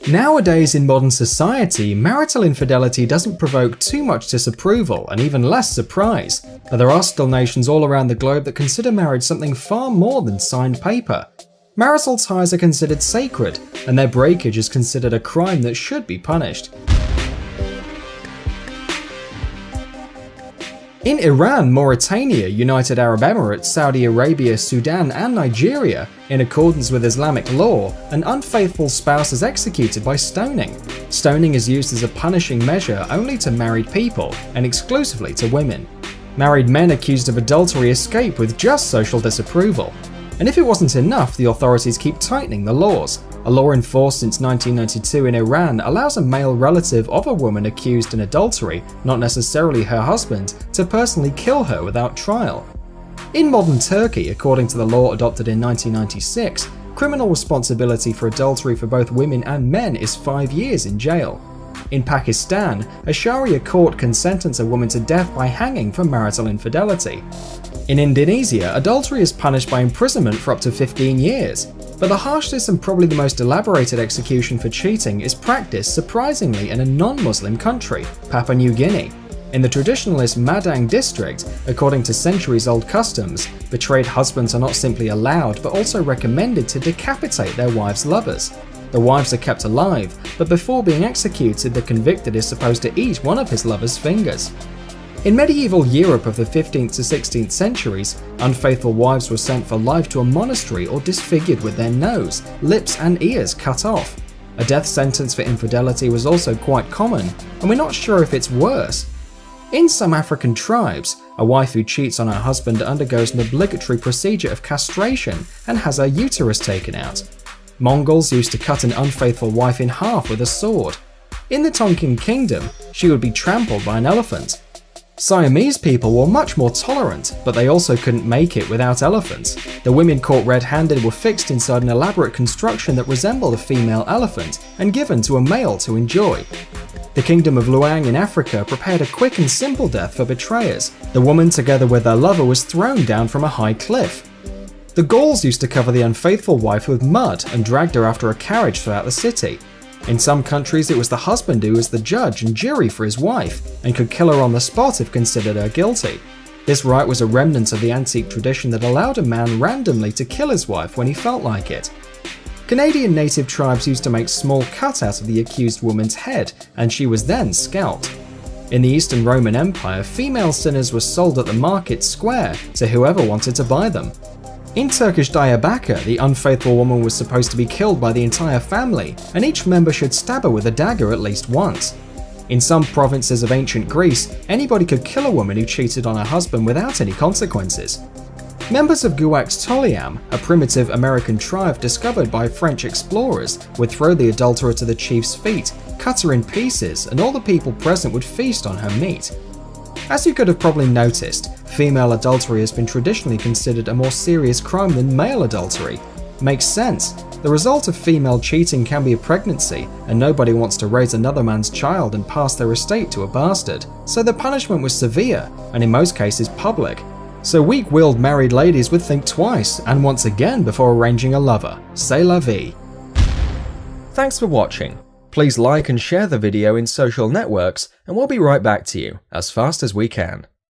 Nowadays in modern society, marital infidelity doesn't provoke too much disapproval and even less surprise, but there are still nations all around the globe that consider marriage something far more than signed paper. Marital ties are considered sacred, and their breakage is considered a crime that should be punished. In Iran, Mauritania, United Arab Emirates, Saudi Arabia, Sudan, and Nigeria, in accordance with Islamic law, an unfaithful spouse is executed by stoning. Stoning is used as a punishing measure only to married people, and exclusively to women. Married men accused of adultery escape with just social disapproval. And if it wasn't enough, the authorities keep tightening the laws. A law enforced since 1992 in Iran allows a male relative of a woman accused in adultery, not necessarily her husband, to personally kill her without trial. In modern Turkey, according to the law adopted in 1996, criminal responsibility for adultery for both women and men is 5 years in jail. In Pakistan, a Sharia court can sentence a woman to death by hanging for marital infidelity. In Indonesia, adultery is punished by imprisonment for up to 15 years. But the harshest and probably the most elaborated execution for cheating is practiced surprisingly in a non-Muslim country, Papua New Guinea. In the traditionalist Madang district, according to centuries-old customs, betrayed husbands are not simply allowed but also recommended to decapitate their wives' lovers. The wives are kept alive, but before being executed, the convicted is supposed to eat one of his lover's fingers. In medieval Europe of the 15th to 16th centuries, unfaithful wives were sent for life to a monastery or disfigured with their nose, lips, and ears cut off. A death sentence for infidelity was also quite common, and we're not sure if it's worse. In some African tribes, a wife who cheats on her husband undergoes an obligatory procedure of castration and has her uterus taken out. Mongols used to cut an unfaithful wife in half with a sword. In the Tonkin Kingdom, she would be trampled by an elephant. Siamese people were much more tolerant, but they also couldn't make it without elephants. The women caught red-handed were fixed inside an elaborate construction that resembled a female elephant and given to a male to enjoy. The Kingdom of Luang in Africa prepared a quick and simple death for betrayers. The woman, together with their lover, was thrown down from a high cliff. The Gauls used to cover the unfaithful wife with mud and dragged her after a carriage throughout the city. In some countries, it was the husband who was the judge and jury for his wife, and could kill her on the spot if considered her guilty. This right was a remnant of the antique tradition that allowed a man randomly to kill his wife when he felt like it. Canadian native tribes used to make small cuts out of the accused woman's head, and she was then scalped. In the Eastern Roman Empire, female sinners were sold at the market square to whoever wanted to buy them. In Turkish Diyarbakir, the unfaithful woman was supposed to be killed by the entire family, and each member should stab her with a dagger at least once. In some provinces of ancient Greece, anybody could kill a woman who cheated on her husband without any consequences. Members of Guaxtoliam, a primitive American tribe discovered by French explorers, would throw the adulterer to the chief's feet, cut her in pieces, and all the people present would feast on her meat. As you could have probably noticed, female adultery has been traditionally considered a more serious crime than male adultery. Makes sense. The result of female cheating can be a pregnancy, and nobody wants to raise another man's child and pass their estate to a bastard. So the punishment was severe, and in most cases public. So weak-willed married ladies would think twice, and once again before arranging a lover. C'est la vie. Thanks for watching. Please like and share the video in social networks, and we'll be right back to you as fast as we can.